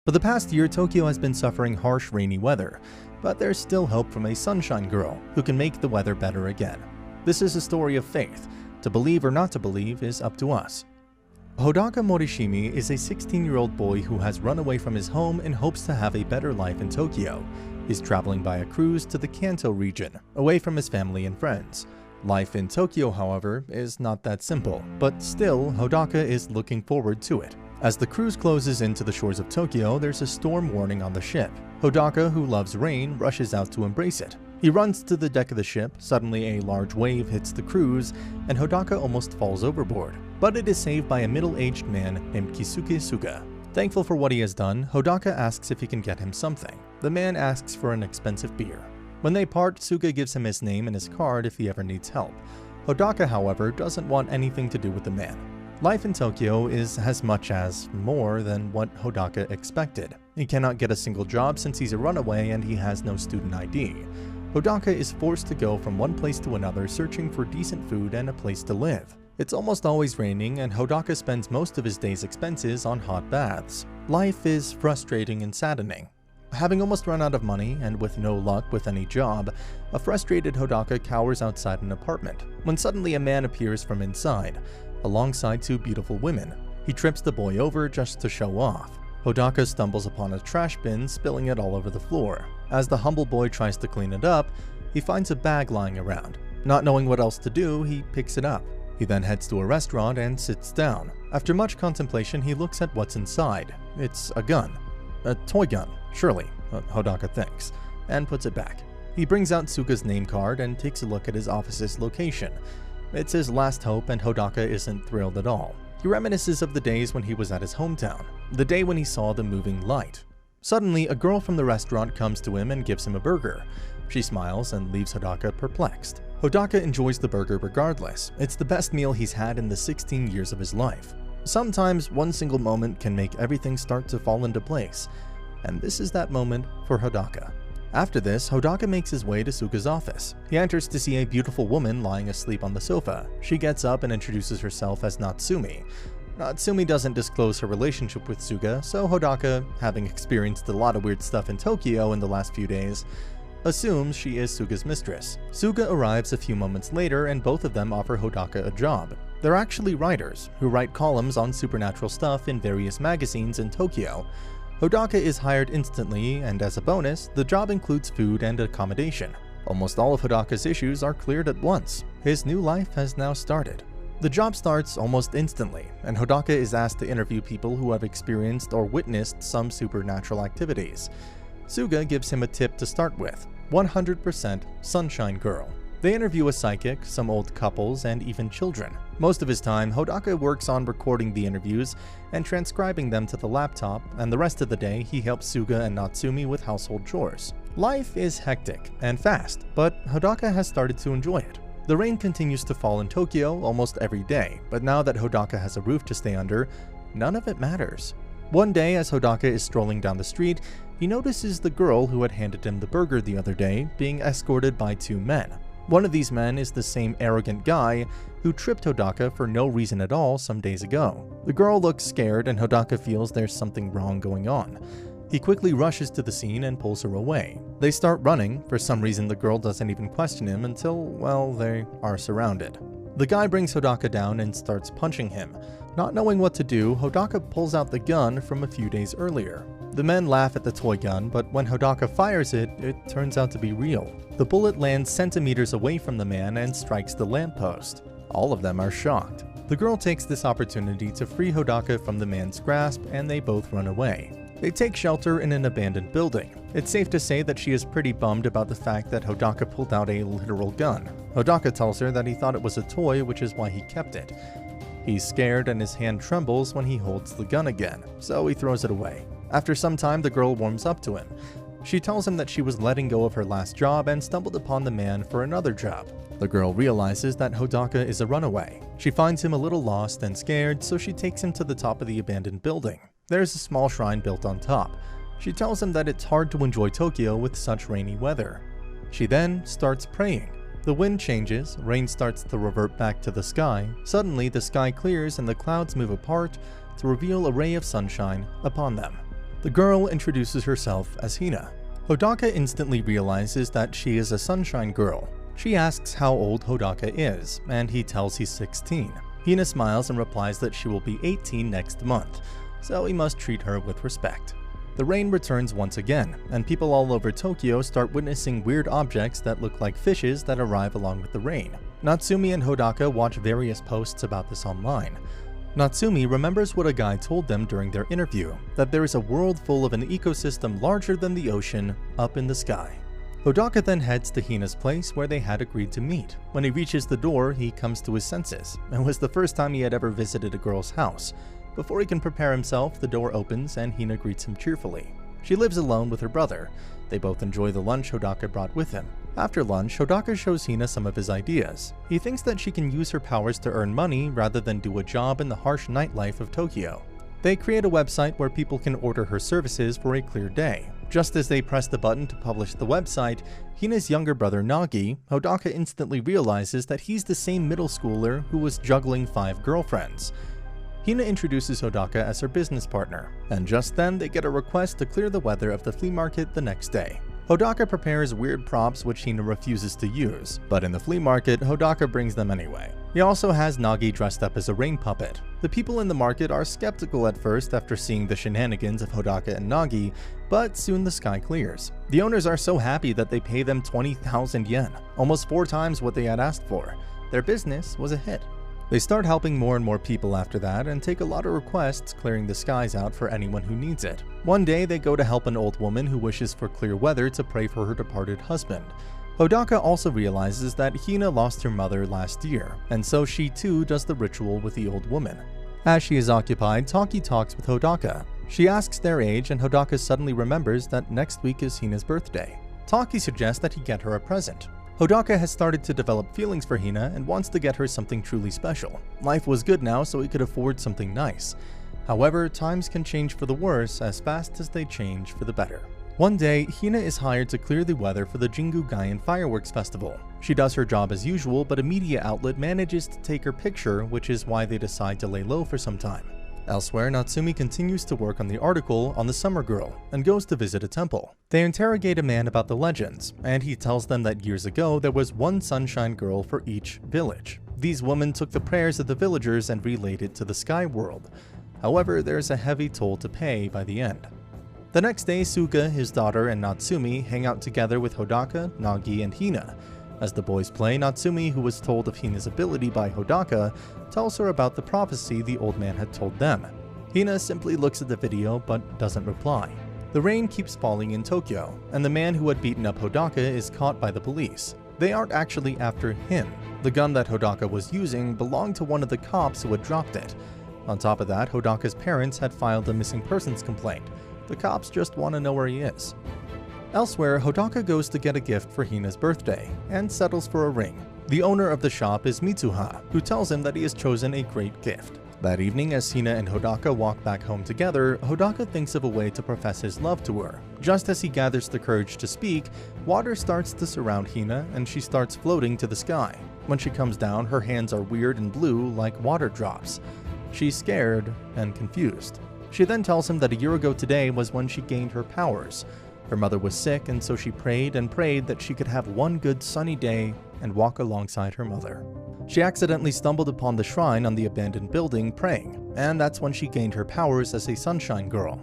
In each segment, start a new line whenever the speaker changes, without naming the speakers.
For the past year, Tokyo has been suffering harsh rainy weather, but there's still hope from a sunshine girl who can make the weather better again. This is a story of faith. To believe or not to believe is up to us. Hodaka Morishimi is a 16-year-old boy who has run away from his home in hopes to have a better life in Tokyo. He's traveling by a cruise to the Kanto region, away from his family and friends. Life in Tokyo, however, is not that simple, but still, Hodaka is looking forward to it. As the cruise closes into the shores of Tokyo, there's a storm warning on the ship. Hodaka, who loves rain, rushes out to embrace it. He runs to the deck of the ship. Suddenly a large wave hits the cruise, and Hodaka almost falls overboard. But it is saved by a middle-aged man named Kisuke Suga. Thankful for what he has done, Hodaka asks if he can get him something. The man asks for an expensive beer. When they part, Suga gives him his name and his card if he ever needs help. Hodaka, however, doesn't want anything to do with the man. Life in Tokyo is as much as more than what Hodaka expected. He cannot get a single job since he's a runaway and he has no student ID. Hodaka is forced to go from one place to another searching for decent food and a place to live. It's almost always raining, and Hodaka spends most of his day's expenses on hot baths. Life is frustrating and saddening. Having almost run out of money and with no luck with any job, a frustrated Hodaka cowers outside an apartment when suddenly a man appears from inside, alongside two beautiful women. He trips the boy over just to show off. Hodaka stumbles upon a trash bin, spilling it all over the floor. As the humble boy tries to clean it up, he finds a bag lying around. Not knowing what else to do, he picks it up. He then heads to a restaurant and sits down. After much contemplation, he looks at what's inside. It's a gun. A toy gun, surely, Hodaka thinks, and puts it back. He brings out Suga's name card and takes a look at his office's location. It's his last hope, and Hodaka isn't thrilled at all. He reminisces of the days when he was at his hometown, the day when he saw the moving light. Suddenly, a girl from the restaurant comes to him and gives him a burger. She smiles and leaves Hodaka perplexed. Hodaka enjoys the burger regardless. It's the best meal he's had in the 16 years of his life. Sometimes one single moment can make everything start to fall into place, and this is that moment for Hodaka. After this, Hodaka makes his way to Suga's office. He enters to see a beautiful woman lying asleep on the sofa. She gets up and introduces herself as Natsumi. Natsumi doesn't disclose her relationship with Suga, so Hodaka, having experienced a lot of weird stuff in Tokyo in the last few days, assumes she is Suga's mistress. Suga arrives a few moments later, and both of them offer Hodaka a job. They're actually writers who write columns on supernatural stuff in various magazines in Tokyo. Hodaka is hired instantly, and as a bonus, the job includes food and accommodation. Almost all of Hodaka's issues are cleared at once. His new life has now started. The job starts almost instantly, and Hodaka is asked to interview people who have experienced or witnessed some supernatural activities. Suga gives him a tip to start with: 100% Sunshine Girl. They interview a psychic, some old couples, and even children. Most of his time, Hodaka works on recording the interviews and transcribing them to the laptop, and the rest of the day he helps Suga and Natsumi with household chores. Life is hectic and fast, but Hodaka has started to enjoy it. The rain continues to fall in Tokyo almost every day, but now that Hodaka has a roof to stay under, none of it matters. One day, as Hodaka is strolling down the street, he notices the girl who had handed him the burger the other day being escorted by two men. One of these men is the same arrogant guy who tripped Hodaka for no reason at all some days ago. The girl looks scared, and Hodaka feels there's something wrong going on. He quickly rushes to the scene and pulls her away. They start running. For some reason, the girl doesn't even question him until, well, they are surrounded. The guy brings Hodaka down and starts punching him. Not knowing what to do, Hodaka pulls out the gun from a few days earlier. The men laugh at the toy gun, but when Hodaka fires it, it turns out to be real. The bullet lands centimeters away from the man and strikes the lamppost. All of them are shocked. The girl takes this opportunity to free Hodaka from the man's grasp, and they both run away. They take shelter in an abandoned building. It's safe to say that she is pretty bummed about the fact that Hodaka pulled out a literal gun. Hodaka tells her that he thought it was a toy, which is why he kept it. He's scared and his hand trembles when he holds the gun again, so he throws it away. After some time, the girl warms up to him. She tells him that she was letting go of her last job and stumbled upon the man for another job. The girl realizes that Hodaka is a runaway. She finds him a little lost and scared, so she takes him to the top of the abandoned building. There's a small shrine built on top. She tells him that it's hard to enjoy Tokyo with such rainy weather. She then starts praying. The wind changes, rain starts to revert back to the sky. Suddenly, the sky clears and the clouds move apart to reveal a ray of sunshine upon them. The girl introduces herself as Hina. Hodaka instantly realizes that she is a sunshine girl. She asks how old Hodaka is, and he tells he's 16. Hina smiles and replies that she will be 18 next month, so he must treat her with respect. The rain returns once again, and people all over Tokyo start witnessing weird objects that look like fishes that arrive along with the rain. Natsumi and Hodaka watch various posts about this online. Natsumi remembers what a guy told them during their interview, that there is a world full of an ecosystem larger than the ocean up in the sky. Hodaka then heads to Hina's place where they had agreed to meet. When he reaches the door, he comes to his senses. It was the first time he had ever visited a girl's house. Before he can prepare himself, the door opens and Hina greets him cheerfully. She lives alone with her brother. They both enjoy the lunch Hodaka brought with him. After lunch, Hodaka shows Hina some of his ideas. He thinks that she can use her powers to earn money rather than do a job in the harsh nightlife of Tokyo. They create a website where people can order her services for a clear day. Just as they press the button to publish the website, Hina's younger brother Nagi, Hodaka instantly realizes that he's the same middle schooler who was juggling 5 girlfriends. Hina introduces Hodaka as her business partner, and just then they get a request to clear the weather of the flea market the next day. Hodaka prepares weird props which Hina refuses to use, but in the flea market, Hodaka brings them anyway. He also has Nagi dressed up as a rain puppet. The people in the market are skeptical at first after seeing the shenanigans of Hodaka and Nagi, but soon the sky clears. The owners are so happy that they pay them 20,000 yen, almost 4 times what they had asked for. Their business was a hit. They start helping more and more people after that and take a lot of requests clearing the skies out for anyone who needs it. One day they go to help an old woman who wishes for clear weather to pray for her departed husband. Hodaka also realizes that Hina lost her mother last year, and so she too does the ritual with the old woman. As she is occupied, Taki talks with Hodaka. She asks their age and Hodaka suddenly remembers that next week is Hina's birthday. Taki suggests that he get her a present. Hodaka has started to develop feelings for Hina and wants to get her something truly special. Life was good now, so he could afford something nice. However, times can change for the worse as fast as they change for the better. One day, Hina is hired to clear the weather for the Jingu Gaian Fireworks Festival. She does her job as usual, but a media outlet manages to take her picture, which is why they decide to lay low for some time. Elsewhere, Natsumi continues to work on the article on the summer girl and goes to visit a temple. They interrogate a man about the legends, and he tells them that years ago there was one sunshine girl for each village. These women took the prayers of the villagers and relayed it to the sky world. However, there's a heavy toll to pay by the end. The next day, Suga, his daughter, and Natsumi hang out together with Hodaka, Nagi, and Hina. As the boys play, Natsumi, who was told of Hina's ability by Hodaka, tells her about the prophecy the old man had told them. Hina simply looks at the video but doesn't reply. The rain keeps falling in Tokyo, and the man who had beaten up Hodaka is caught by the police. They aren't actually after him. The gun that Hodaka was using belonged to one of the cops who had dropped it. On top of that, Hodaka's parents had filed a missing persons complaint. The cops just want to know where he is. Elsewhere, Hodaka goes to get a gift for Hina's birthday and settles for a ring. The owner of the shop is Mitsuha, who tells him that he has chosen a great gift. That evening, as Hina and Hodaka walk back home together, Hodaka thinks of a way to profess his love to her. Just as he gathers the courage to speak, water starts to surround Hina and she starts floating to the sky. When she comes down, her hands are weird and blue like water drops. She's scared and confused. She then tells him that a year ago today was when she gained her powers. Her mother was sick, and so she prayed and prayed that she could have one good sunny day and walk alongside her mother. She accidentally stumbled upon the shrine on the abandoned building praying, and that's when she gained her powers as a sunshine girl.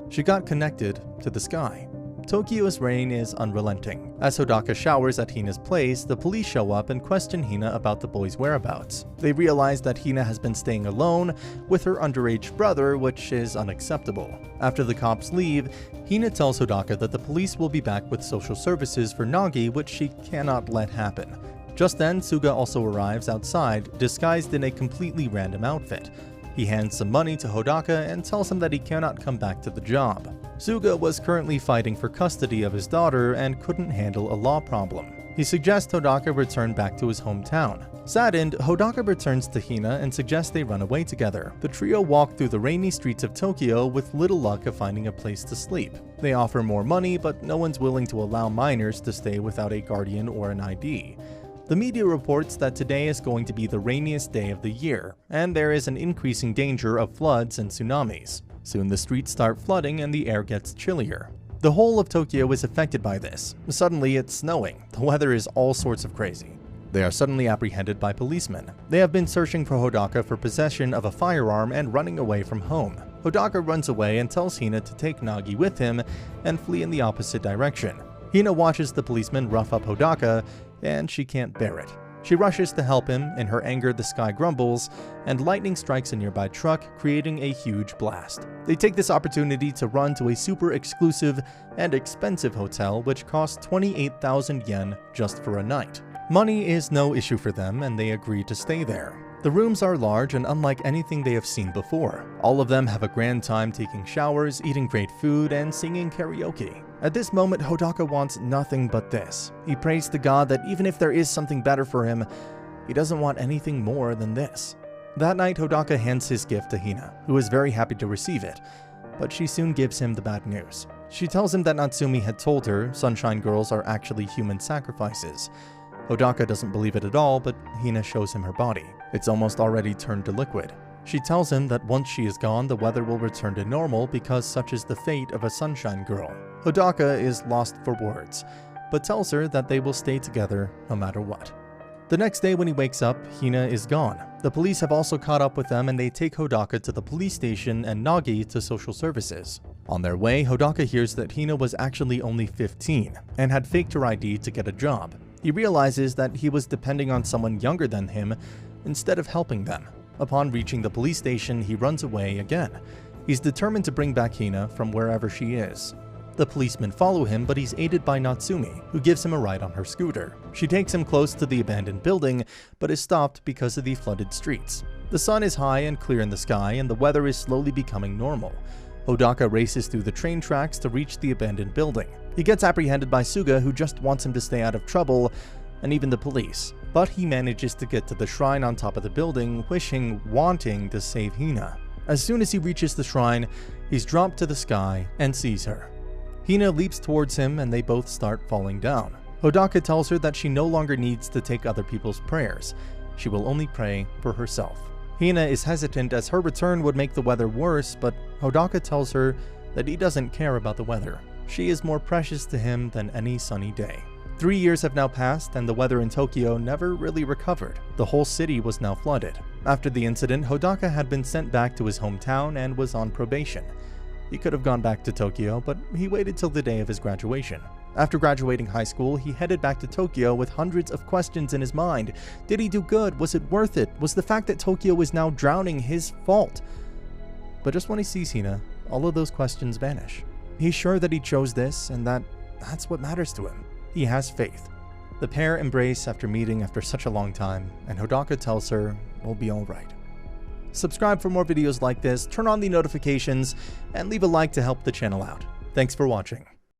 She got connected to the sky. Tokyo's rain is unrelenting. As Hodaka showers at Hina's place, the police show up and question Hina about the boy's whereabouts. They realize that Hina has been staying alone with her underage brother, which is unacceptable. After the cops leave, Hina tells Hodaka that the police will be back with social services for Nagi, which she cannot let happen. Just then, Suga also arrives outside, disguised in a completely random outfit. He hands some money to Hodaka and tells him that he cannot come back to the job. Suga was currently fighting for custody of his daughter and couldn't handle a law problem. He suggests Hodaka return back to his hometown. Saddened, Hodaka returns to Hina and suggests they run away together. The trio walk through the rainy streets of Tokyo with little luck of finding a place to sleep. They offer more money, but no one's willing to allow minors to stay without a guardian or an ID. The media reports that today is going to be the rainiest day of the year, and there is an increasing danger of floods and tsunamis. Soon the streets start flooding and the air gets chillier. The whole of Tokyo is affected by this. Suddenly it's snowing. The weather is all sorts of crazy. They are suddenly apprehended by policemen. They have been searching for Hodaka for possession of a firearm and running away from home. Hodaka runs away and tells Hina to take Nagi with him and flee in the opposite direction. Hina watches the policemen rough up Hodaka, and she can't bear it. She rushes to help him. In her anger, the sky grumbles, and lightning strikes a nearby truck, creating a huge blast. They take this opportunity to run to a super exclusive and expensive hotel, which costs 28,000 yen just for a night. Money is no issue for them, and they agree to stay there. The rooms are large and unlike anything they have seen before. All of them have a grand time taking showers, eating great food, and singing karaoke. At this moment, Hodaka wants nothing but this. He prays to God that even if there is something better for him, he doesn't want anything more than this. That night, Hodaka hands his gift to Hina, who is very happy to receive it, but she soon gives him the bad news. She tells him that Natsumi had told her sunshine girls are actually human sacrifices. Hodaka doesn't believe it at all, but Hina shows him her body. It's almost already turned to liquid. She tells him that once she is gone, the weather will return to normal because such is the fate of a sunshine girl. Hodaka is lost for words, but tells her that they will stay together no matter what. The next day when he wakes up, Hina is gone. The police have also caught up with them and they take Hodaka to the police station and Nagi to social services. On their way, Hodaka hears that Hina was actually only 15 and had faked her ID to get a job. He realizes that he was depending on someone younger than him instead of helping them. Upon reaching the police station, he runs away again. He's determined to bring back Hina from wherever she is. The policemen follow him, but he's aided by Natsumi, who gives him a ride on her scooter. She takes him close to the abandoned building, but is stopped because of the flooded streets. The sun is high and clear in the sky, and the weather is slowly becoming normal. Hodaka races through the train tracks to reach the abandoned building. He gets apprehended by Suga, who just wants him to stay out of trouble, and even the police. But he manages to get to the shrine on top of the building, wanting to save Hina. As soon as he reaches the shrine, he's dropped to the sky and sees her. Hina leaps towards him and they both start falling down. Hodaka tells her that she no longer needs to take other people's prayers. She will only pray for herself. Hina is hesitant as her return would make the weather worse, but Hodaka tells her that he doesn't care about the weather. She is more precious to him than any sunny day. 3 years have now passed and the weather in Tokyo never really recovered. The whole city was now flooded. After the incident, Hodaka had been sent back to his hometown and was on probation. He could have gone back to Tokyo, but he waited till the day of his graduation. After graduating high school, he headed back to Tokyo with hundreds of questions in his mind. Did he do good? Was it worth it? Was the fact that Tokyo was now drowning his fault? But just when he sees Hina, all of those questions vanish. He's sure that he chose this and that's what matters to him. He has faith. The pair embrace after meeting after such a long time, and Hodaka tells her we'll be alright. Subscribe for more videos like this, turn on the notifications, and leave a like to help the channel out. Thanks for watching.